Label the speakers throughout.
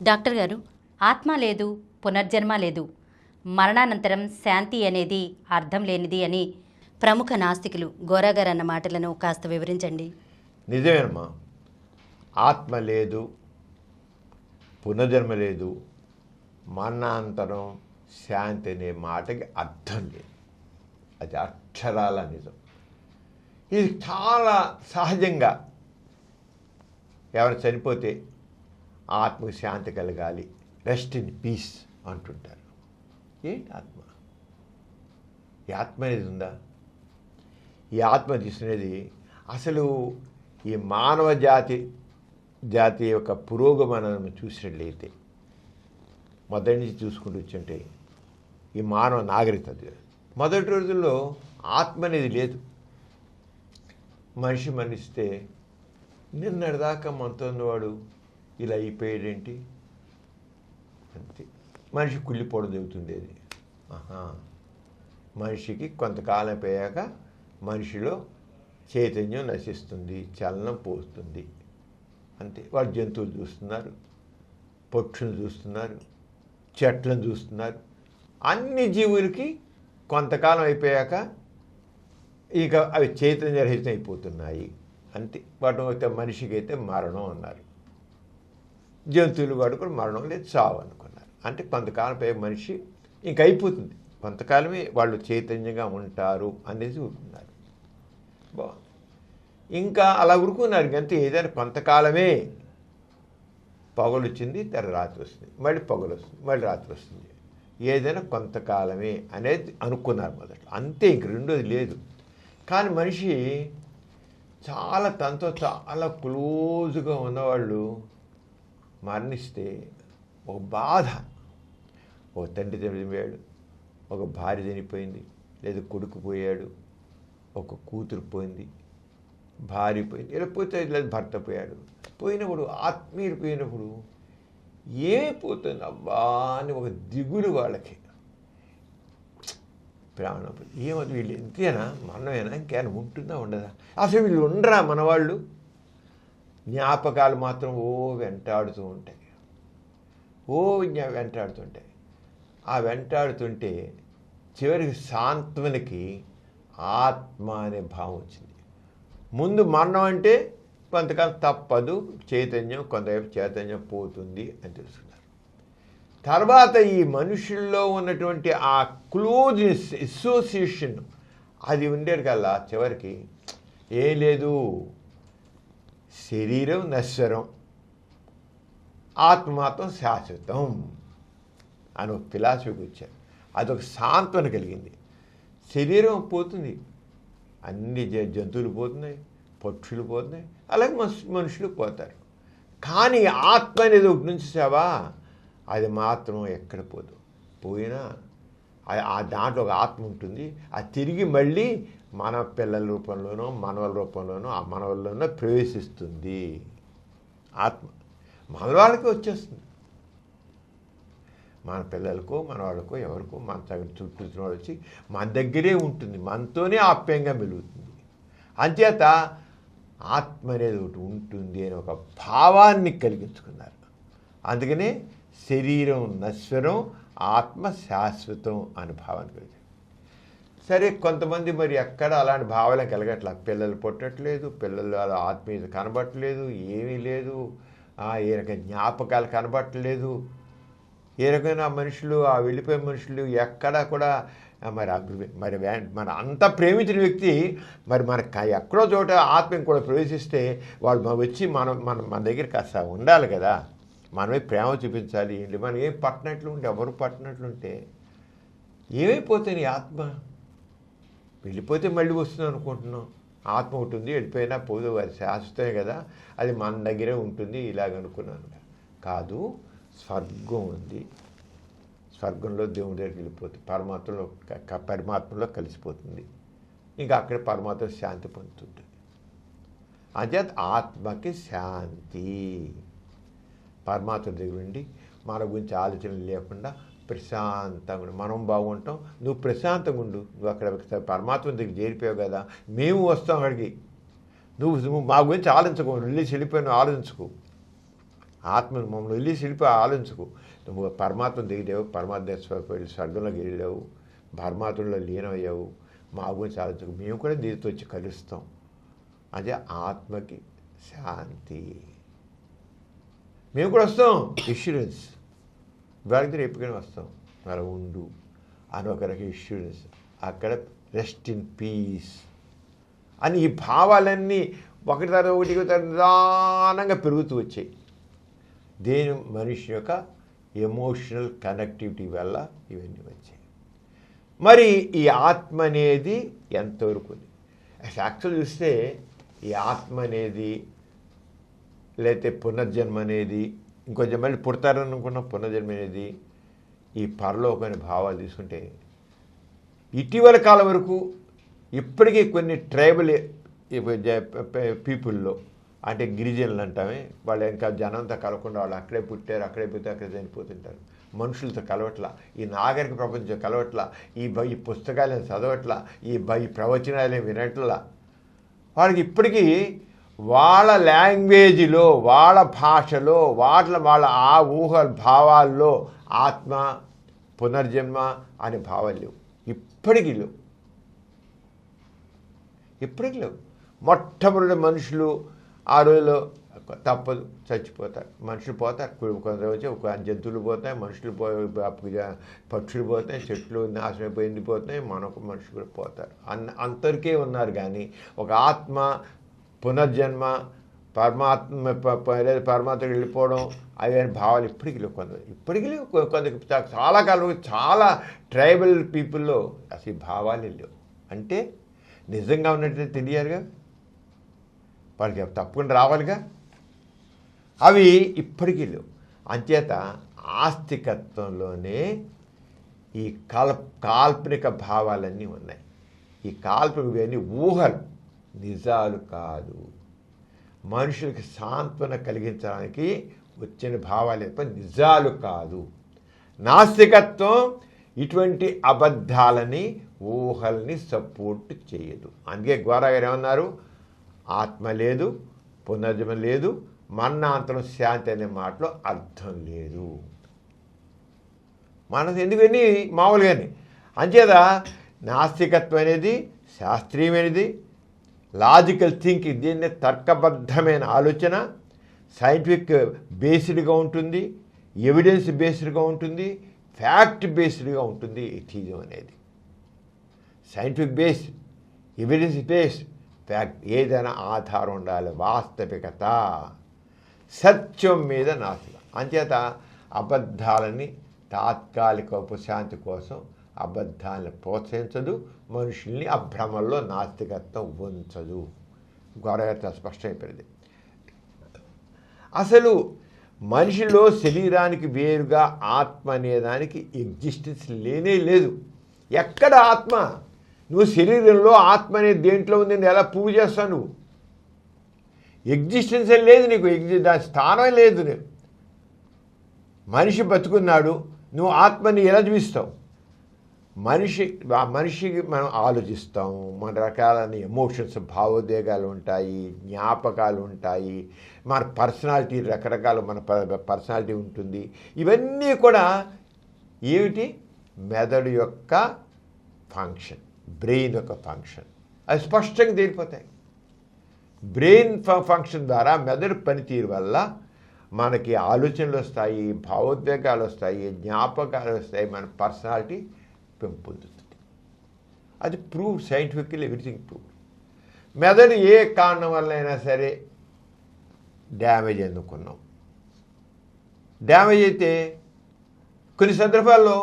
Speaker 1: Doctor గారు, ఆత్మ లేదు, పునర్జన్మ లేదు, మరణానంతరం శాంతి అనేది అర్థం లేనిది అని ప్రముఖ నాస్తికులు గోరాగారు అన్న మాటలను కాస్త వివరించండి.
Speaker 2: నిజమేనమ్మా. ఆత్మ లేదు, పునర్జన్మ లేదు, మరణాంతరం శాంతి అనే మాటకి అర్థం లేదు. అది అక్షరాల నిజం. ఇది చాలా సహజంగా ఎవరు చనిపోతే ఆత్మకు శాంతి కలగాలి, రెస్ట్ ఇన్ పీస్ అంటుంటారు. ఏంటి ఆత్మ? ఈ ఆత్మ అనేది ఉందా? ఈ ఆత్మ తీసుకునేది అసలు ఈ మానవ జాతి యొక్క పురోగమనం చూసినట్లయితే మొదటి నుంచి చూసుకుంటూ వచ్చుంటే ఈ మానవ నాగరికత మొదటి రోజుల్లో ఆత్మ అనేది లేదు. మనిషి మరణిస్తే నిన్నటిదాకా మనతో ఉన్నవాడు ఇలా అయిపోయాడేంటి అంతే. మనిషి కుళ్ళిపోవడం జరుగుతుండేది. మనిషికి కొంతకాలం పోయాక మనిషిలో చైతన్యం నశిస్తుంది, చలనం పోస్తుంది అంతే. వాళ్ళు జంతువులు చూస్తున్నారు, పక్షులను చూస్తున్నారు, చెట్లను చూస్తున్నారు. అన్ని జీవులకి కొంతకాలం అయిపోయాక ఇక అవి చైతన్యరహితం అయిపోతున్నాయి అంతే. వాటి మనిషికి అయితే మరణం అన్నారు, జంతువులు వాడు కూడా మరణం లేదు, చావు అనుకున్నారు. అంటే కొంతకాలం పై మనిషి ఇంక అయిపోతుంది, కొంతకాలమే వాళ్ళు చైతన్యంగా ఉంటారు అనేది ఊరుకున్నారు. బాగుంది. ఇంకా అలా ఊరుకున్నారు అంతే. ఏదైనా కొంతకాలమే, పగలు వచ్చింది తర్వాత రాత్రి వస్తుంది, మళ్ళీ పగలు వస్తుంది, మళ్ళీ రాత్రి వస్తుంది, ఏదైనా కొంతకాలమే అనేది అనుకున్నారు మొదట్లో అంతే. ఇంక రెండోది లేదు. కానీ మనిషి తనతో చాలా క్లోజ్గా ఉన్నవాళ్ళు మరణిస్తే ఒక బాధ. ఒక తండ్రి చనిపోయాడు, ఒక భార్య చనిపోయింది, లేదా కొడుకు పోయాడు, ఒక కూతురు పోయింది, భార్య పోయింది, ఇలా పోతే లేదు భర్త పోయాడు. పోయినప్పుడు ఆత్మీయుడు పోయినప్పుడు ఏమైపోతుంది అబ్బా అని ఒక దిగులు వాళ్ళకి. ప్రాణం ఏమవుతుంది, వీళ్ళు ఎంతేనా, మరణమేనా, ఇంకేమైనా ఉంటుందా ఉండదా, అసలు వీళ్ళు ఉండరా మనవాళ్ళు. జ్ఞాపకాలు మాత్రం వెంటాడుతూ ఉంటాయి, వెంటాడుతుంటాయి. ఆ వెంటాడుతుంటే చివరికి సాంత్వనకి ఆత్మ అనే భావం వచ్చింది. ముందు మరణం అంటే కొంతకాలం తప్పదు, చైతన్యం కొంతవైపు చైతన్యం పోతుంది అని తెలుసుకున్నారు. తర్వాత ఈ మనుషుల్లో ఉన్నటువంటి ఆ క్లోజ్నెస్, అసోసియేషన్ అది ఉండేది కల్లా చివరికి ఏం లేదు, శరీరం నశ్వరం, ఆత్మ మాత్రం శాశ్వతం అని ఒక ఫిలాసఫీకి వచ్చారు. అదొక సాంత్వన కలిగింది. శరీరం పోతుంది, అన్ని జంతువులు పోతున్నాయి, పక్షులు పోతున్నాయి, అలాగే మనుషులు పోతారు. కానీ ఆత్మ అనేది ఒకటి నుంచి సేవా, అది మాత్రం ఎక్కడ పోదు. పోయినా ఆ దాంట్లో ఒక ఆత్మ ఉంటుంది. అది తిరిగి మళ్ళీ మన పిల్లల రూపంలోనో మనవల రూపంలోనో ఆ మనవల్లోనో ప్రవేశిస్తుంది. ఆత్మ మన వాళ్ళకి వచ్చేస్తుంది, మన పిల్లలకో మన వాళ్ళకో ఎవరికో మన చుట్టూ వచ్చి మన దగ్గరే ఉంటుంది, మనతోనే ఆప్యాయంగా మెలుగుతుంది. అంచేత ఆత్మ అనేది ఒకటి ఉంటుంది అని ఒక భావాన్ని కలిగించుకున్నారు. అందుకనే శరీరం నశ్వరం, ఆత్మ శాశ్వతం అనే భావాన్ని కలిగించారు. సరే, కొంతమంది మరి ఎక్కడ అలాంటి భావాలను కలగట్లా. పిల్లలు పుట్టట్లేదు, పిల్లలు అలా ఆత్మీయత కనబట్టలేదు, ఏమీ లేదు, ఏ రకమైన జ్ఞాపకాలు కనబట్టలేదు. ఏ రకమైన మనుషులు, ఆ వెళ్ళిపోయే మనుషులు ఎక్కడా కూడా మరి మన అంత ప్రేమించిన వ్యక్తి మరి ఎక్కడో చోట ఆత్మని కూడా ప్రవేశిస్తే వాళ్ళు వచ్చి మన దగ్గర కాస్త ఉండాలి కదా, మనమే ప్రేమ చూపించాలి. ఏంటి మనం ఏం పట్టినట్లు ఉంటే, ఎవరు పట్టినట్లుంటే ఏమైపోతుంది ఆత్మ? వెళ్ళిపోతే మళ్ళీ వస్తుంది అనుకుంటున్నాం. ఆత్మ ఉంటుంది, వెళ్ళిపోయినా పోదు, అది శాశ్వతమే కదా, అది మన దగ్గరే ఉంటుంది ఇలాగనుకున్నాను. కాదు, స్వర్గం ఉంది, స్వర్గంలో దేవుడి దగ్గరికి వెళ్ళిపోతుంది, పరమాత్మలో కలిసిపోతుంది, ఇంకా అక్కడ పరమాత్మ శాంతి పొందుతుంది. అంచేత ఆత్మకి శాంతి. పరమాత్మ దగ్గర ఉండి మన గురించి ఆలోచనలు లేకుండా ప్రశాంతంగా ఉండు. మనం బాగుంటాం, నువ్వు ప్రశాంతంగా ఉండు. నువ్వు అక్కడ పరమాత్మ దగ్గర చేరిపోయావు కదా, మేము వస్తాం అక్కడికి, నువ్వు మా గురించి ఆలోచించుకో, రిలీజ్ వెళ్ళిపోయిన ఆలోచించుకో ఆత్మను మమ్మల్ని వెళ్ళి శిల్పి ఆలోచించుకు. నువ్వు పరమాత్మ దిగిలేవు, పరమాత్మ స్వర్గంలోకి వెళ్ళావు, పరమాత్మలో లీనమయ్యావు, మా గురించి ఆలోచించుకు. మేము కూడా నీతో వచ్చి కలుస్తాం. అదే ఆత్మకి శాంతి. మేము కూడా వస్తాం, ఇన్సూరెన్స్ ఇవాళ రేపుగానే వస్తాం, అలా ఉండు అని ఒక రకం ఇన్సూరెన్స్. అక్కడ రెస్ట్ ఇన్ పీస్ అని ఈ భావాలన్నీ ఒకటి తర్వాత ఒకటి నిదానంగా పెరుగుతూ వచ్చాయి. దేని మనిషి యొక్క ఎమోషనల్ కనెక్టివిటీ వల్ల ఇవన్నీ వచ్చాయి. మరి ఈ ఆత్మ అనేది ఎంతవరకు ఉంది? యాక్చువల్ చూస్తే ఈ ఆత్మ అనేది లేకపోతే పునర్జన్మ అనేది ఇంకొంచెం మళ్ళీ పుడతారనుకున్న పునర్జన్మ అనేది ఈ పరలోకమైన భావాలు తీసుకుంటే ఇటీవల కాలం వరకు ఇప్పటికీ కొన్ని ట్రైబల్ పీపుల్లో అంటే గిరిజనులు అంటామే, వాళ్ళు ఇంకా జనంతో కలవకుండా వాళ్ళు అక్కడే పుట్టారు, అక్కడే పుట్టి అక్కడే చనిపోతుంటారు. మనుషులతో కలవట్లా, ఈ నాగరిక ప్రపంచం కలవట్లా, ఈ పుస్తకాలను చదవట్లా, ఈ ప్రవచనాలే వినట్లా. వాళ్ళకి ఇప్పటికీ వాళ్ళ లాంగ్వేజ్లో, వాళ్ళ భాషలో, వాళ్ళ ఆ ఊహ భావాల్లో ఆత్మ పునర్జన్మ అనే భావాలు లేవు. ఇప్పటికీ లేవు. మొట్టమొదటి మనుషులు ఆ రోజులో తప్పదు, చచ్చిపోతారు. మనుషులు పోతారు, కొందరు వచ్చి జంతువులు పోతాయి, మనుషులు పక్షులు పోతాయి, చెట్లు నాశనం అయిపోయి ఎండిపోతాయి, మనుషులు కూడా పోతారు. అంతరికే ఉన్నారు. కానీ ఒక ఆత్మ పునర్జన్మ పరమాత్మకి వెళ్ళిపోవడం అవి భావాలు ఇప్పటికీ లేవు. ఇప్పటికీ లేవు. చాలా కాలం చాలా ట్రైబల్ పీపుల్లో అసలు ఈ భావాలే లేవు. అంటే నిజంగా ఉన్నట్టు తెలియాలిగా, వాళ్ళకి తప్పకుండా రావాలిగా, అవి ఇప్పటికీ లేవు. అంచేత ఆస్తికత్వంలోనే ఈ కాల్పనిక భావాలన్నీ ఉన్నాయి. ఈ కాల్పనికన్నీ ఊహలు, నిజాలు కాదు. మనుషులకి సాంత్వన కలిగించడానికి వచ్చిన భావాలు తప్ప నిజాలు కాదు. నాస్తికత్వం ఇటువంటి అబద్ధాలని, ఊహల్ని సపోర్ట్ చేయదు. అందుకే గోరా గారు ఏమన్నారు? ఆత్మ లేదు, పునర్జన్మ లేదు, మరణాంతరం శాంతి అనే మాటలో అర్థం లేదు. మనసు ఎందుకని మామూలుగానే. అంచేత నాస్తికత్వం అనేది శాస్త్రీయమైనది, లాజికల్ థింకింగ్, దీన్ని తర్కబద్ధమైన ఆలోచన, సైంటిఫిక్ బేస్డ్గా ఉంటుంది, ఎవిడెన్స్ బేస్డ్గా ఉంటుంది, ఫ్యాక్ట్ బేస్డ్గా ఉంటుంది. ఎథిజం అనేది scientific base, evidence based, fact, ఏదైనా ఆధారం ఉండాలి, వాస్తవికత, సత్యం మీద నాస్తికం. అంచేత అబద్ధాలని తాత్కాలిక ఉపశాంతి కోసం అబద్ధాలను ప్రోత్సహించదు, మనుషుల్ని అభ్రమల్లో నాస్తికత్వం ఉంచదు. గౌరవ స్పష్టమైపోయింది. అసలు మనిషిలో శరీరానికి వేరుగా ఆత్మ అనేదానికి ఎగ్జిస్టెన్స్ లేనే లేదు. ఎక్కడ ఆత్మ? నువ్వు శరీరంలో ఆత్మ అనేది దేంట్లో ఉంది, ఎలా ప్రూవ్ చేస్తావు? నువ్వు ఎగ్జిస్టెన్సే లేదు నీకు, దాని స్థానం లేదు. మనిషి బతుకున్నాడు, నువ్వు ఆత్మని ఎలా చూపిస్తావు? మనిషికి మనం ఆలోచిస్తాము, మన రకాలైన ఎమోషన్స్, భావోద్వేగాలు ఉంటాయి, జ్ఞాపకాలు ఉంటాయి, మన పర్సనాలిటీ రకరకాల మన పర్సనాలిటీ ఉంటుంది. ఇవన్నీ కూడా ఏమిటి? మెదడు యొక్క ఫంక్షన్, బ్రెయిన్ యొక్క ఫంక్షన్. అవి స్పష్టంగా తేలిపోతాయి. బ్రెయిన్ ఫంక్షన్ ద్వారా మెదడు పనితీరు వల్ల మనకి ఆలోచనలు వస్తాయి, భావోద్వేగాలు వస్తాయి, జ్ఞాపకాలు వస్తాయి, మన పర్సనాలిటీ పెంపొందుతుంది. అది ప్రూవ్, సైంటిఫికల్లీ ఎవ్రీథింగ్ ప్రూవ్. మెదడు ఏ కారణం వల్ల అయినా సరే డ్యామేజ్ ఎందుకున్నాం, డ్యామేజ్ అయితే కొన్ని సందర్భాల్లో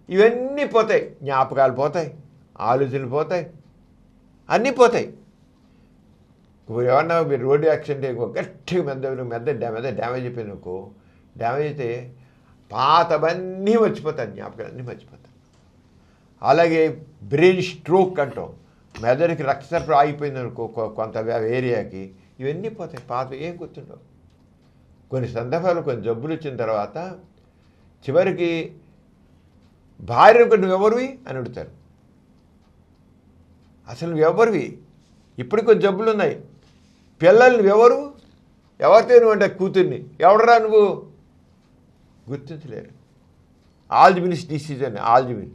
Speaker 2: ఇవన్నీ పోతాయి, జ్ఞాపకాలు పోతాయి, ఆలోచనలు పోతాయి, అన్నీ పోతాయి. ఏమన్నా మీరు రోడ్డు యాక్సిడెంట్ అయిపో గట్టిగా మెద డ్యామేజ్ అయిపోయింది అనుకో, డ్యామేజ్ అయితే పాతవన్నీ మర్చిపోతాయి, జ్ఞాపకాలు అన్నీ మర్చిపోతాయి. అలాగే బ్రెయిన్ స్ట్రోక్ అంటాం, మెదడుకి రక్త సరఫరా ఆగిపోయింది అనుకో కొంత ఏరియాకి, ఇవన్నీ పోతాయి, పాత ఏం గుర్తుండవు. కొన్ని సందర్భాలు కొన్ని జబ్బులు వచ్చిన తర్వాత చివరికి భార్య నువ్వెవరివి అని అడుగుతారు. అసలు నువ్వెవరివి? ఇప్పుడు కొన్ని జబ్బులు ఉన్నాయి, పిల్లలు నువ్వెవరు, ఎవరితో నువ్వు అంటే కూతుర్ని, ఎవడరా నువ్వు గుర్తించలేరు. ఆల్జిమినిస్ డిసీజ్ అని, ఆల్జిమిన్.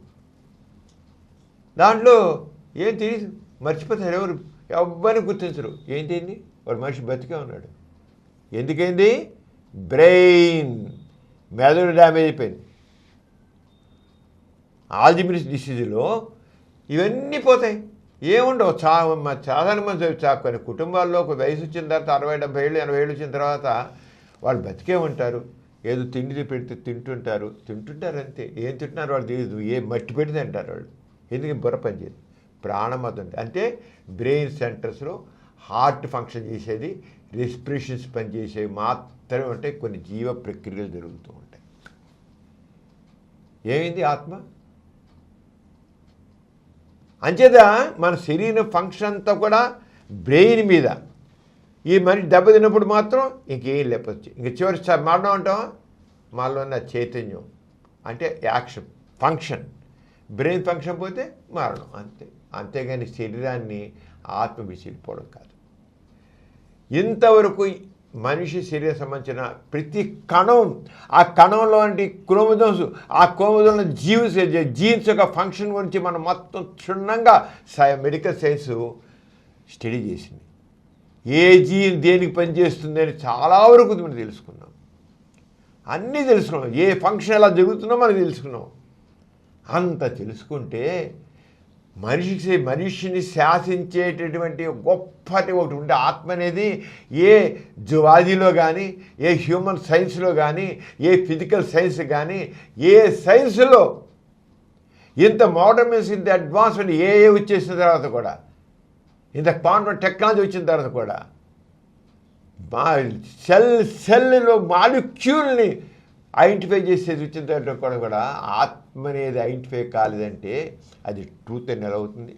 Speaker 2: దాంట్లో ఏం తెలియదు, మర్చిపోతారు, ఎవరిని గుర్తించరు. ఏంటి వాడు మనిషి బతికే ఉన్నాడు. ఎందుకైంది? బ్రెయిన్, మెదడు డ్యామేజ్ అయిపోయింది. ఆల్జిమినిస్ డిసీజ్లో ఇవన్నీ పోతాయి, ఏముండవు. సాధారణ మంది కొన్ని కుటుంబాల్లో ఒక వయసు వచ్చిన తర్వాత 60-70 ఏళ్ళు 80 ఏళ్ళు వచ్చిన తర్వాత వాళ్ళు బతికే ఉంటారు. ఏదో తిండి పెడితే తింటుంటారు అంతే. ఏం తింటున్నారు వాళ్ళు తెలియదు, ఏ మట్టి పెడితే అంటారు వాళ్ళు. ఎందుకు బుర్ర పనిచేయదు, ప్రాణం అవుతుంది. అంటే బ్రెయిన్ సెంటర్స్లో హార్ట్ ఫంక్షన్ చేసేది, రెస్పిరేషన్స్ పనిచేసేవి మాత్రమే ఉంటాయి. కొన్ని జీవ ప్రక్రియలు జరుగుతూ ఉంటాయి. ఏమైంది ఆత్మ? అంచేత మన శరీరం ఫంక్షన్ అంతా కూడా బ్రెయిన్ మీద. ఈ మనిషి దెబ్బతిన్నప్పుడు మాత్రం ఇంకేం లేకపోవచ్చు. ఇంక చివరి మరణం అంటాం, మనలో ఉన్న చైతన్యం అంటే యాక్షన్ ఫంక్షన్, బ్రెయిన్ ఫంక్షన్ పోతే మరణం, అంతే. అంతేగాని శరీరాన్ని ఆత్మ విసిరిపోవడం కాదు. ఇంతవరకు మనిషి శరీరం సంబంధించిన ప్రతి కణం, ఆ కణంలో క్రోమోజోమ్స్, ఆ క్రోమోజోమ్ల జీన్స్ యొక్క ఫంక్షన్ గురించి మనం మొత్తం క్షుణ్ణంగా మెడికల్ సైన్స్ స్టడీ చేసింది. ఏ జీన్ దేనికి పనిచేస్తుంది అని చాలా వరకు మనం తెలుసుకున్నాం. అన్నీ తెలుసుకున్నాం, ఏ ఫంక్షన్ ఎలా జరుగుతుందో మనం తెలుసుకున్నాం. అంత తెలుసుకుంటే మనిషిని శాసించేటటువంటి గొప్పటి ఒకటి ఉండే ఆత్మ అనేది ఏ జువాలజీలో కానీ, ఏ హ్యూమన్ సైన్స్లో కానీ, ఏ ఫిజికల్ సైన్స్ కానీ, ఏ సైన్స్లో ఇంత మోడర్న్, ఇంత అడ్వాన్స్మెంట్ ఏ వచ్చేసిన తర్వాత కూడా, ఇంత క్వాంటమ్ టెక్నాలజీ వచ్చిన తర్వాత కూడా సెల్లో మాలిక్యూల్ని ఐడెంటిఫై చేసేది వచ్చిన తర్వాత కూడా ఆత్మ అనేది ఐడెంటిఫై కాలేదంటే అది ట్రూత్ అని ఎలా అవుతుంది?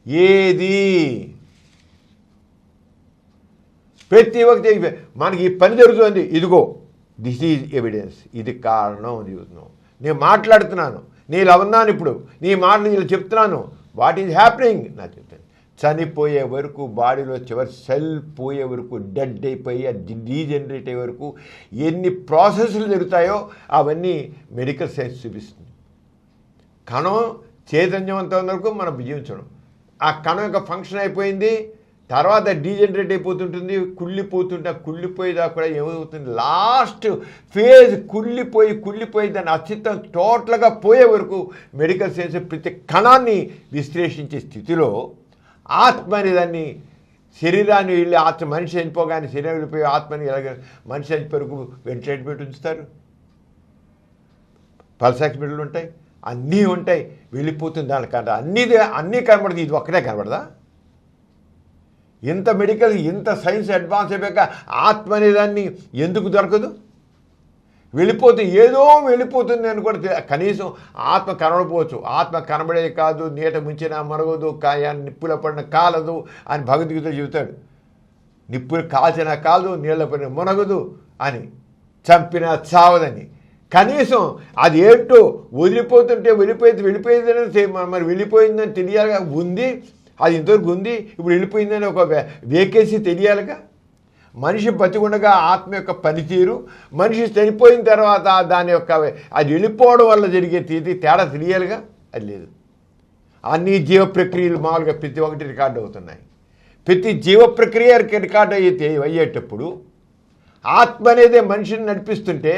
Speaker 2: ఏది ప్రతి ఒక్కటి మనకి ఈ పని జరుగుతుంది, ఇదిగో దిస్ ఈజ్ ఎవిడెన్స్, ఇది కారణం అని చూస్తున్నాం. నేను మాట్లాడుతున్నాను, నేను ఇలా ఉన్నాను, ఇప్పుడు నీ మాటలు ఇలా చెప్తున్నాను, వాట్ ఈజ్ హ్యాపెనింగ్ నా చెప్తాను. చనిపోయే వరకు బాడీలో చివరి సెల్ పోయే వరకు, డెడ్ అయిపోయి అది డీజనరేట్ అయ్యే వరకు ఎన్ని ప్రాసెస్లు జరుగుతాయో అవన్నీ మెడికల్ సైన్స్ చూపిస్తుంది. కణం చైతన్యవంతం వరకు మనం జీవించడం, ఆ కణం యొక్క ఫంక్షన్ అయిపోయింది, తర్వాత డీజనరేట్ అయిపోతుంటుంది, కుళ్ళిపోయేదాకా కూడా ఏమవుతుంది, లాస్ట్ ఫేజ్ కుళ్ళిపోయి దాని అస్తిత్వం టోటల్గా పోయే వరకు మెడికల్ సైన్స్ ప్రతి కణాన్ని విశ్లేషించే స్థితిలో ఆత్మ అనే దాన్ని, శరీరాన్ని వెళ్ళి ఆత్మ, మనిషి చనిపోగానే శరీరం వెళ్ళిపోయి ఆత్మని ఎలాగ మనిషి చనిపోయి వెంటిలేటర్ పెట్టి ఉంచుతారు. పల్స్ ఆక్సిమీటర్లు ఉంటాయి, అన్నీ ఉంటాయి, వెళ్ళిపోతుంది దానికంటే అన్నీ కనబడుతుంది, ఇది ఒక్కటే కనబడదా? ఇంత మెడికల్, ఇంత సైన్స్ అడ్వాన్స్ అయిపోయాక ఆత్మ అనేదాన్ని ఎందుకు దొరకదు? ఏదో వెళ్ళిపోతుంది అని కూడా కనీసం ఆత్మ కనబడిపోవచ్చు. ఆత్మ కనబడేది కాదు, నీట ముంచినా మరగదు, నిప్పుల పడిన కాలదు అని భగవద్గీత చెబుతాడు. నిప్పులు కాల్చినా కాదు, నీళ్ళ పడిన మునగదు అని, చంపినా చావదని. కనీసం అది ఏంటో వెళ్ళిపోయిందని మరి వెళ్ళిపోయిందని తెలియాలిగా. ఉంది, అది ఇంతవరకు ఉంది, ఇప్పుడు వెళ్ళిపోయిందని ఒక వేకెన్సీ తెలియాలిగా. మనిషి బతికుండగా ఆత్మ యొక్క పనితీరు, మనిషి చనిపోయిన తర్వాత దాని యొక్క అది వెళ్ళిపోవడం వల్ల జరిగే తేడా తెలియాలిగా. అది లేదు. అన్ని జీవ ప్రక్రియలు మామూలుగా ప్రతి ఒక్కటి రికార్డు అవుతున్నాయి. ప్రతి జీవ ప్రక్రియ రికార్డు అయ్యేటప్పుడు ఆత్మ అనేదే మనిషిని నడిపిస్తుంటే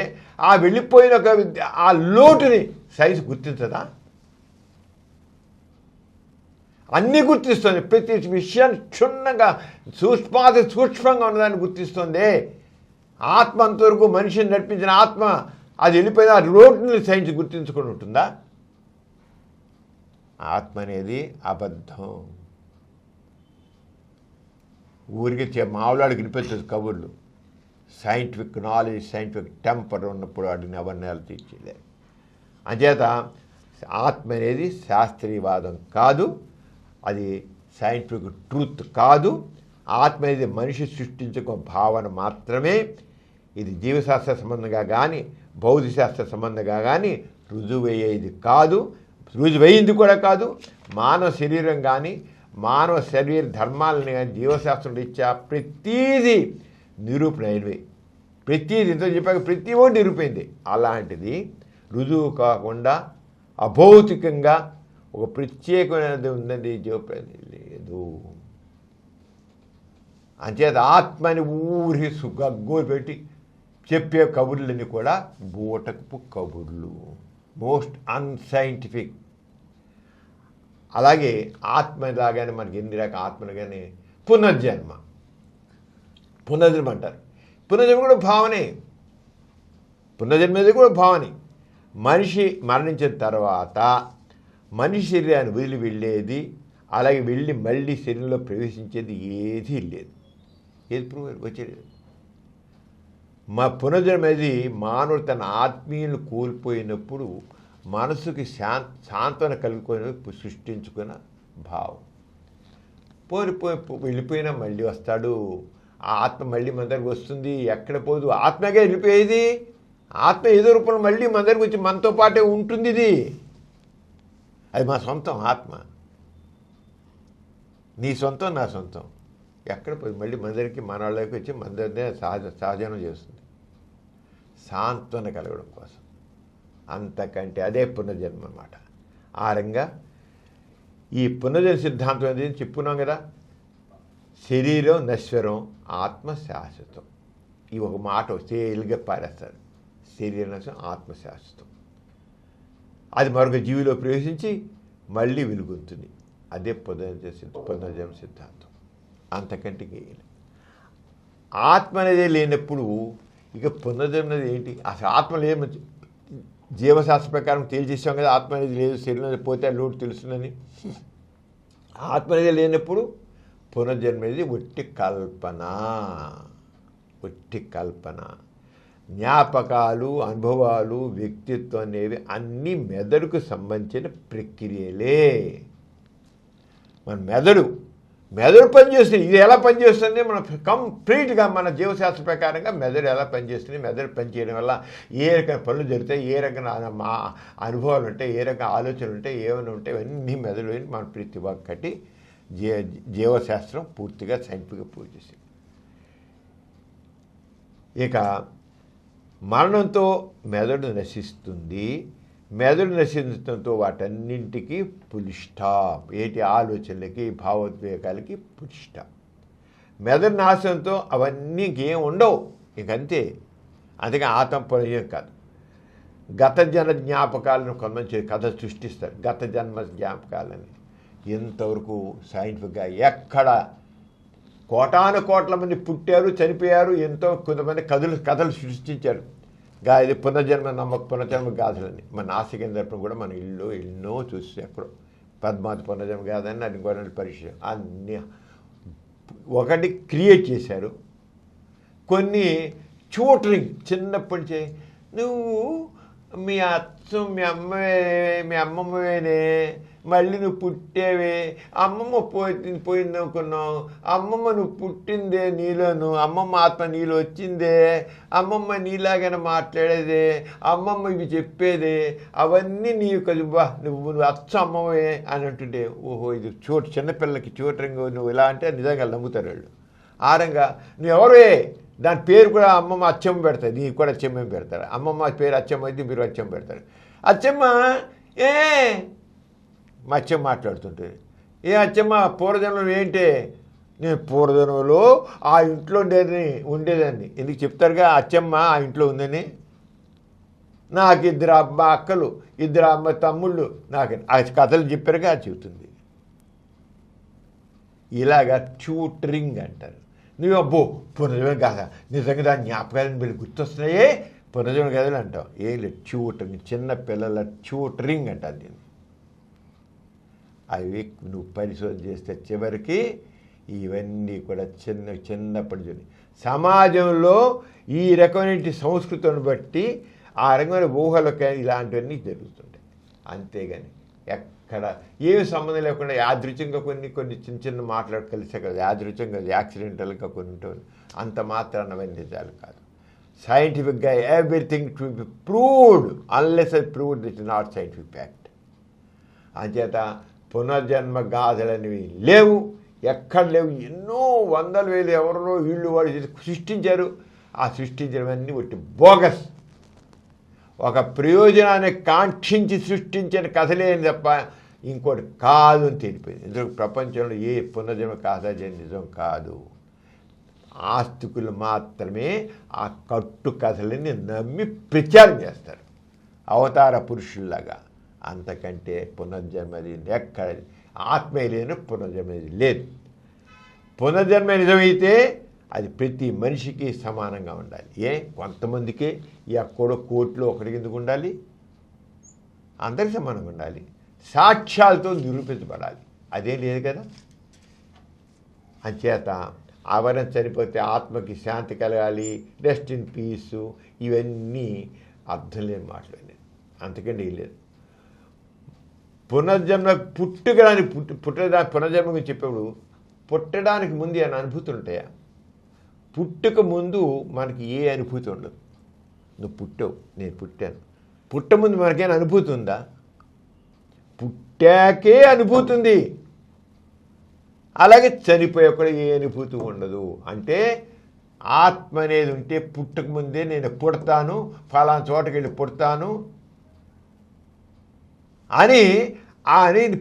Speaker 2: ఆ వెళ్ళిపోయిన ఒక ఆ లోటుని సైన్స్ గుర్తించదా? అన్నీ గుర్తిస్తుంది. ప్రతి విషయాన్ని క్షుణ్ణంగా సూక్ష్మంగా ఉన్నదాన్ని గుర్తిస్తుంది. ఆత్మ అంతవరకు మనిషిని నడిపించిన ఆత్మ అది వెళ్ళిపోయిన ఆ రోడ్ని సైన్స్ గుర్తించుకొని ఉంటుందా? ఆత్మ అనేది అబద్ధం. ఊరికి మామూలు వినిపించదు కబుర్లు. సైంటిఫిక్ నాలెడ్జ్, సైంటిఫిక్ టెంపర్ ఉన్నప్పుడు వాటిని అవన్నీ తీర్చేదే. అంచేత ఆత్మ అనేది శాస్త్రీయవాదం కాదు, అది సైంటిఫిక్ ట్రూత్ కాదు. ఆత్మ అనేది మనిషి సృష్టించుకో భావన మాత్రమే. ఇది జీవశాస్త్ర సంబంధంగా కానీ భౌతిక శాస్త్ర సంబంధంగా కానీ రుజువయ్యేది కాదు, రుజువైంది కూడా కాదు. మానవ శరీరం కానీ మానవ శరీర ధర్మాలని కానీ జీవశాస్త్రం రీత్యా ప్రతీది నిరూపణ అయినవి. ప్రతిది ఇంత చెప్పాక ప్రతి ఒక్కటి నిరూపైంది. అలాంటిది రుజువు కాకుండా అభౌతికంగా ఒక ప్రత్యేకమైనది ఉన్నది జీవప్రతి లేదు. అంచేత ఆత్మని ఊరి గగ్గోలు పెట్టి చెప్పే కబుర్లన్నీ కూడా బూటకపు కబుర్లు, మోస్ట్ అన్సైంటిఫిక్. అలాగే ఆత్మ లాగానే మనకి ఎన్ని రకాల ఆత్మలు కానీ పునర్జన్మ అంటారు. పునర్జన్మ కూడా భావనే. పునర్జన్మ అనేది కూడా భావనే. మనిషి మరణించిన తర్వాత మనిషి శరీరాన్ని వదిలి వెళ్ళేది, అలాగే వెళ్ళి మళ్ళీ శరీరంలో ప్రవేశించేది ఏదీ లేదు. ఏది వచ్చేది మా పునర్జన్మ అనేది మానవుడు తన ఆత్మీయులను కోల్పోయినప్పుడు మనసుకి సాంత్వన కలుగుకొని సృష్టించుకున్న భావం. వెళ్ళిపోయినా మళ్ళీ వస్తాడు. ఆ ఆత్మ మళ్ళీ మన దగ్గరికి వస్తుంది. ఎక్కడ పోదు, ఆత్మగా వెళ్ళిపోయేది. ఆత్మ ఏదో రూపంలో మళ్ళీ మన దగ్గరికి వచ్చి మనతో పాటే ఉంటుంది. అది మా సొంతం. ఆత్మ నీ సొంతం, నా సొంతం. ఎక్కడ పోయి మళ్ళీ మన దగ్గరికి మన వాళ్ళకి వచ్చి మన దగ్గర సహజనం చేస్తుంది, సాంత్వన కలగడం కోసం. అంతకంటే అదే పునర్జన్మ అన్నమాట. ఆ రంగా ఈ పునర్జన్మ సిద్ధాంతం అనేది చెప్పుకున్నాం కదా. శరీరం నశ్వరం, ఆత్మ శాశ్వతం. ఈ ఒక మాట తేలిగా పారేస్తారు. శరీరం నశ్వరం, ఆత్మ శాశ్వతం. అది మరొక జీవిలో ప్రవేశించి మళ్ళీ వెలుగుతుంది. అదే పునర్జన్మ సిద్ధాంతం. అంతకంటే ఆత్మ అనేది లేనప్పుడు ఇక పునర్జన్మ అనేది ఏంటి? అసలు ఆత్మ లేదు. జీవశాస్త్ర ప్రకారం తేల్చేసాం కదా, ఆత్మ అనేది లేదు, శరీరం పోతే లోటు తెలుస్తుందని. ఆత్మ అనేది లేనప్పుడు పునర్జన్మ అనేది ఒట్టి కల్పన. జ్ఞాపకాలు, అనుభవాలు, వ్యక్తిత్వం అనేవి అన్నీ మెదడుకు సంబంధించిన ప్రక్రియలే. మన మెదడు పనిచేస్తుంది. ఇది ఎలా పనిచేస్తుంది? మన కంప్లీట్గా మన జీవశాస్త్ర ప్రకారంగా మెదడు ఎలా పనిచేస్తుంది, మెదడు పనిచేయడం వల్ల ఏ రకమైన పనులు జరుగుతాయి, ఏ రకమైన మా అనుభవాలు ఉంటాయి, ఏ రకమైన ఆలోచనలు ఉంటాయి, ఏమైనా ఉంటాయి, ఇవన్నీ మెదడు మన ప్రతి ఒక్కటి జీవశాస్త్రం పూర్తిగా సైంటిఫిక్గా ప్రూవ్ చేసింది. ఇక మరణంతో మెదడు నశిస్తుంది. మెదడు నశించడంతో వాటన్నింటికి ఫుల్ స్టాప్. ఏటి ఆలోచనలకి, భావోద్వేగాలకి ఫుల్ స్టాప్. మెదడు నాశనంతో అవన్నీ ఇంకేం ఉండవు, ఇంకంతే. అందుకే ఆత్మ ప్రయోజనం కాదు. గత జన్మ జ్ఞాపకాలను కొంతమంది కథ సృష్టిస్తారు. గత జన్మ జ్ఞాపకాలని ఎంతవరకు సైంటిఫిక్గా ఎక్కడ కోట్ల మంది పుట్టారు, చనిపోయారు, ఎంతో కొంతమంది కథలు సృష్టించారు. ఇది పునర్జన్మ పునర్జన్మ గాథలని మన నాసికేంద్రపురం కూడా మన ఇల్లు ఎన్నో చూసి ఎక్కడో పద్మావతి పునర్జన్మ గాథని అది గొడవల పరీక్ష అన్నీ ఒకటి క్రియేట్ చేశారు. కొన్ని ట్యూటరింగ్ చిన్నప్పటి నుంచే నువ్వు మీ అమ్మమ్మవేనే, మళ్ళీ నువ్వు పుట్టేవే, అమ్మమ్మ పోయింది అనుకున్నావు, అమ్మమ్మ నువ్వు పుట్టిందే నీలోను, అమ్మమ్మ ఆత్మ నీలో వచ్చిందే, అమ్మమ్మ నీలాగానే మాట్లాడేదే, అమ్మమ్మ ఇవి చెప్పేదే, అవన్నీ నువ్వు అచ్చ అమ్మవే అని అంటుంటే, ఓహో ఇది చిన్నపిల్లలకి ట్యూటరింగ్, నువ్వు ఇలా అంటే నిజంగా నమ్ముతారు వాళ్ళు. ఆరంగా నువ్వెవరే, దాని పేరు కూడా అమ్మమ్మ అచ్చమ్మ పెడతారు, నీకు కూడా అచ్చమ్మ పెడతారు. అమ్మమ్మ పేరు అచ్చమ్మ అయితే మీరు అచ్చమ్మ పెడతారు. అచ్చమ్మ మా అచ్చమ్మ మాట్లాడుతుంటే, అచ్చమ్మ పూర్వజన్మలో ఏంటి? నేను పూర్వజన్మలో ఆ ఇంట్లో ఉండేదాన్ని. ఎందుకు చెప్తారుగా అచ్చమ్మ ఆ ఇంట్లో ఉందని. నాకు 2 అక్కలు, 2 తమ్ముళ్ళు, నాకు ఆ కథలు చెప్పారుగా చెబుతుంది. ఇలాగా ట్యూటరింగ్ అంటారు. నువ్వు అబ్బో పునర్జన్మ కథ నిజంగా దాని జ్ఞాపకాలను వీళ్ళు గుర్తొస్తున్నాయే పునర్జన్మ కథలు అంటావు. ఏం లేదు, ట్యూటరింగ్, చిన్న పిల్లల ట్యూటరింగ్ అంటారు దీన్ని. అవి నువ్వు పరిశోధన చేస్తే చివరికి ఇవన్నీ కూడా చిన్నప్పటి నుంచి సమాజంలో ఈ రకమైన సంస్కృతిని బట్టి ఆ రకమైన ఊహలకి ఇలాంటివన్నీ జరుగుతుంటాయి. అంతేగాని ఎక్కడ ఏమి సంబంధం లేకుండా యాదృచ్ఛంగా కొన్ని చిన్న మాట్లాడి కలిసే కదా, యాదృచ్ఛంగా యాక్సిడెంటల్గా కొన్ని ఉంటుంది. అంత మాత్రాన అవన్నీ నిజాలు కాదు. సైంటిఫిక్గా everything to be proved unless I proved it is not scientific fact. అంచేత పునర్జన్మ గాథలనేవి లేవు. ఎక్కడ లేవు. ఎన్నో వందల వేలు ఎవరిలో వీళ్ళు వాళ్ళు సృష్టించారు. ఆ సృష్టించినవన్నీ ఒట్టి బోగస్, ఒక ప్రయోజనాన్ని కాంక్షించి సృష్టించిన కథలేని తప్ప ఇంకోటి కాదు అని తెలిపోయింది. ఇందులో ప్రపంచంలో ఏ పునర్జన్మ కాదని నిజం కాదు. ఆస్తికులు మాత్రమే ఆ కట్టు కథలని నమ్మి ప్రచారం చేస్తారు అవతార పురుషుల్లాగా. అంతకంటే పునర్జన్మది ఎక్కడ, ఆత్మే లేని పునర్జన్మది లేదు. పునర్జన్మ నిజమైతే అది ప్రతి మనిషికి సమానంగా ఉండాలి. కొంతమందికి ఎక్కడో కోర్టులో ఒకరికి ఎందుకు ఉండాలి? అందరికి సమానంగా ఉండాలి. సాక్ష్యాలతో నిరూపించబడాలి. అదేం లేదు కదా. అంచేత ఎవరైనా చనిపోతే ఆత్మకి శాంతి కలగాలి, రెస్ట్ ఇన్ పీసు, ఇవన్నీ అర్థం లేని మాటలు. అంతకంటే ఏం లేదు. పునర్జన్మ పునర్జన్మ గురించి చెప్పేప్పుడు పుట్టడానికి ముందు ఏమైనా అనుభూతులు ఉంటాయా? పుట్టుక ముందు మనకి ఏ అనుభూతి ఉండదు. నువ్వు పుట్టావు, నేను పుట్టాను. పుట్టముందు మనకేమైనా అనుభూతి ఉందా? పుట్టాకే అనుభూతి ఉంది. అలాగే చనిపోయే కూడా ఏ అనుభూతి ఉండదు. అంటే ఆత్మ అనేది ఉంటే పుట్టక ముందే నేను పుడతాను, ఫలానా చోటకి వెళ్ళి పుడతాను అని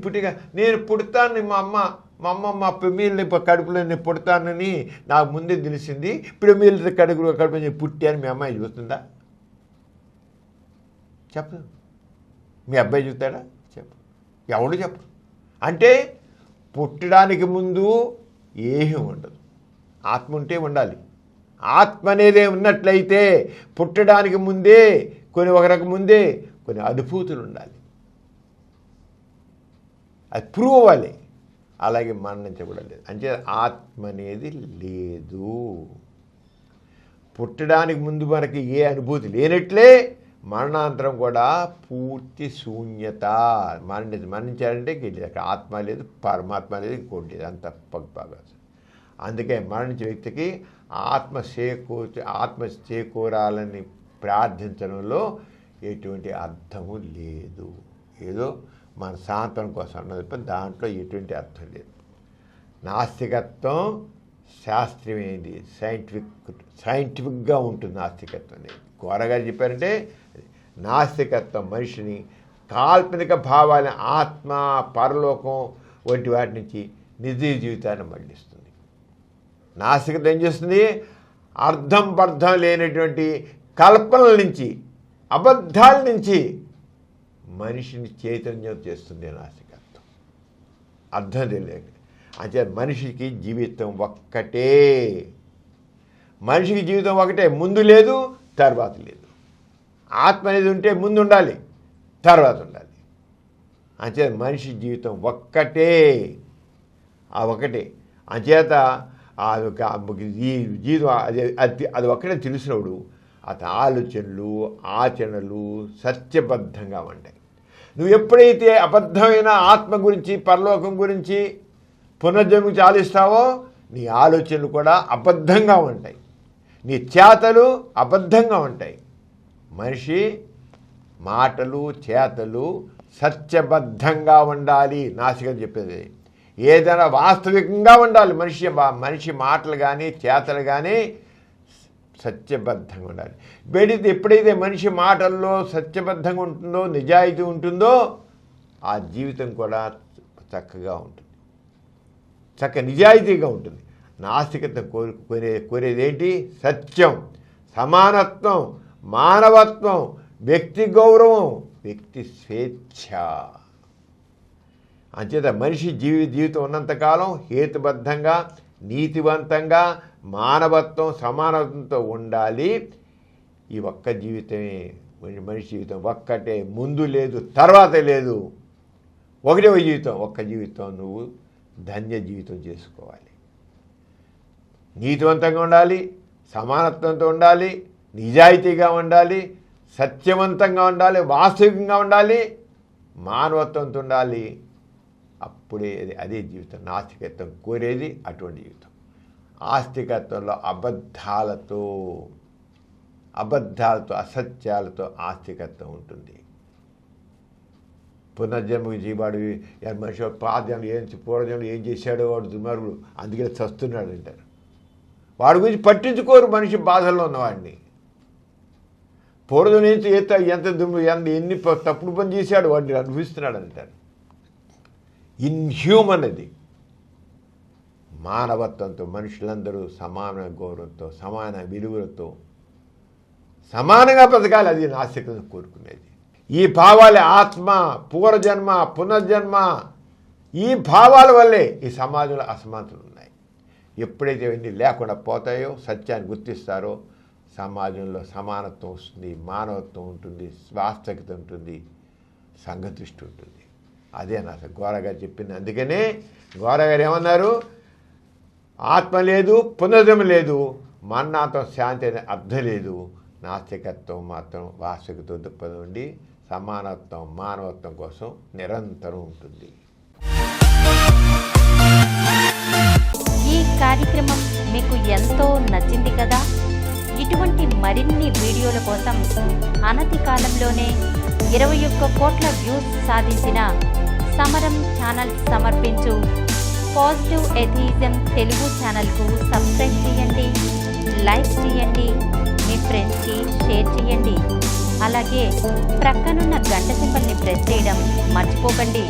Speaker 2: పుట్టిగా నేను పుడతాను, మా అమ్మ పెమ్మీళ్ళని కడుపులో నేను పుడతానని నాకు ముందే తెలిసింది, పెమ్మీళ్ళ కడుపు నేను పుట్టాను మీ అమ్మాయి చూస్తుందా? చెప్పు. మీ అబ్బాయి చూస్తాడా? చెప్పు. ఎవడు చెప్పు. అంటే పుట్టడానికి ముందు ఏమీ ఉండదు. ఆత్మ ఉంటే ఉండాలి. ఆత్మ అనేదే ఉన్నట్లయితే పుట్టడానికి ముందే ఒక రకం ముందే కొన్ని అనుభూతులు ఉండాలి. అది ప్రూవ్ అవ్వాలి. అలాగే మరణించకూడదు లేదు. అంటే ఆత్మ అనేది లేదు. పుట్టడానికి ముందు మనకి ఏ అనుభూతి లేనట్లే మరణాంతరం కూడా పూర్తి శూన్యత. మరణించాలంటే అక్కడ ఆత్మ లేదు, పరమాత్మ లేదు, ఇంకోటి లేదు. అంత బాగా. అందుకే మరణించే వ్యక్తికి ఆత్మ చేకూరాలని ప్రార్థించడంలో ఎటువంటి అర్థము లేదు. ఏదో మన సాంత్వనం కోసం అన్నది, దాంట్లో ఎటువంటి అర్థం లేదు. నాస్తికత్వం శాస్త్రీయమైంది, సైంటిఫిక్గా ఉంటుంది. నాస్తికత్వం అనేది కోరగారు చెప్పారంటే నాస్తికత్వం మనిషిని కాల్పనిక భావాలని ఆత్మ, పరలోకం వంటి వాటి నుంచి నిజ జీవితాన్ని మళ్లిస్తుంది. నాస్తికత ఏం చేస్తుంది? అర్థం పర్థం లేనటువంటి కల్పనల నుంచి, అబద్ధాల నుంచి మనిషిని చైతన్యం చేస్తుంది నాస్తికత్వం. అర్థం తెలియదు. అంటే మనిషికి జీవితం ఒక్కటే. మనిషికి జీవితం ఒకటే, ముందు లేదు, తర్వాత లేదు. ఆత్మ అనేది ఉంటే ముందు ఉండాలి, తర్వాత ఉండాలి. అంచేత మనిషి జీవితం ఒక్కటే. ఆ ఒకటే. అంచేత ఈ జీవితం అది ఒక్కటే తెలిసినప్పుడు అతని ఆలోచనలు, ఆచరణలు సత్యబద్ధంగా ఉంటాయి. నువ్వు ఎప్పుడైతే అబద్ధమైన ఆత్మ గురించి, పరలోకం గురించి, పునర్జన్మ గురించి ఆలోచిస్తావో నీ ఆలోచనలు కూడా అబద్ధంగా ఉంటాయి, నీ చేతలు అబద్ధంగా ఉంటాయి. మనిషి మాటలు, చేతలు సత్యబద్ధంగా ఉండాలి. నాసికలు చెప్పేది ఏదైనా వాస్తవికంగా ఉండాలి. మనిషి మాటలు కానీ చేతలు కానీ సత్యబద్ధంగా ఉండాలి. ఎప్పుడైతే మనిషి మాటల్లో సత్యబద్ధంగా ఉంటుందో, నిజాయితీ ఉంటుందో, ఆ జీవితం కూడా చక్కగా ఉంటుంది, నిజాయితీగా ఉంటుంది. నాస్తికత కోరేదేంటి? సత్యం, సమానత్వం, మానవత్వం, వ్యక్తి గౌరవం, వ్యక్తి స్వేచ్ఛ. అంచేత మనిషి జీవితం ఉన్నంతకాలం హేతుబద్ధంగా, నీతివంతంగా, మానవత్వం, సమానత్వంతో ఉండాలి. ఈ ఒక్క జీవితమే మనిషి జీవితం ఒక్కటే. ముందు లేదు, తర్వాత లేదు. ఒకటే జీవితం. ఒక్క జీవితం నువ్వు ధన్య జీవితం చేసుకోవాలి. నీతివంతంగా ఉండాలి, సమానత్వంతో ఉండాలి, నిజాయితీగా ఉండాలి, సత్యవంతంగా ఉండాలి, వాస్తవికంగా ఉండాలి, మానవత్వంతో ఉండాలి. అప్పుడే అదే జీవితం. నాస్తికత్వం కోరేది అటువంటి జీవితం. ఆస్తికత్వంలో అబద్ధాలతో, అసత్యాలతో ఆస్తికత్వం ఉంటుంది. పునర్జన్మకి జీవాడు మనిషి పాదజన్మ పూర్వజన్మలు ఏం చేశాడో వాడు దుర్మార్గుడు అందుకే చస్తున్నాడు అంటారు. వాడి గురించి పట్టించుకోరు మనిషి బాధల్లో ఉన్నవాడిని. పూర్వజన్మ నుంచి ఎంత ఎన్ని తప్పుడు పని చేశాడు వాడిని అనుభవిస్తున్నాడు అంటారు. ఇన్హ్యూమన్ అది. మానవత్వంతో మనుషులందరూ సమాన గౌరవంతో సమాన విలువలతో సమానంగా బ్రతకాలి. అది నాస్తికతను కోరుకునేది. ఈ భావాలే ఆత్మ, పూర్వజన్మ, పునర్జన్మ, ఈ భావాల వల్లే ఈ సమాజంలో అసమానతలు ఉన్నాయి. ఎప్పుడైతే ఇవన్నీ లేకుండా పోతాయో, సత్యాన్ని గుర్తిస్తారో సమాజంలో సమానత్వం వస్తుంది, మానవత్వం ఉంటుంది, వాస్తవికత ఉంటుంది, సంఘదృష్టి ఉంటుంది. అదే నా గోరగారు చెప్పింది. అందుకనే గోరగారు ఏమన్నారు, ఆత్మ లేదు, పునర్జన్మ లేదు, మరణాంతం శాంతి అనే అర్థం లేదు. నాస్తికత్వం మాత్రం వాస్తవికత దృక్పథం ఉండి సమానత్వం, మానవత్వం కోసం నిరంతరం ఉంటుంది.
Speaker 1: ఈ కార్యక్రమం మీకు ఎంతో నచ్చింది కదా. ఇటువంటి మరిన్ని వీడియోల కోసం అనతి కాలంలోనే 21 కోట్ల వ్యూస్ సాధించిన సమరం ఛానల్ సమర్పించు పాజిటివ్ ఎథియిజం తెలుగు ఛానల్కు సబ్స్క్రైబ్ చేయండి, లైక్ చేయండి, మీ ఫ్రెండ్స్కి షేర్ చేయండి. అలాగే ప్రక్కనున్న గంట సింబల్ని ప్రెస్ చేయడం మర్చిపోకండి.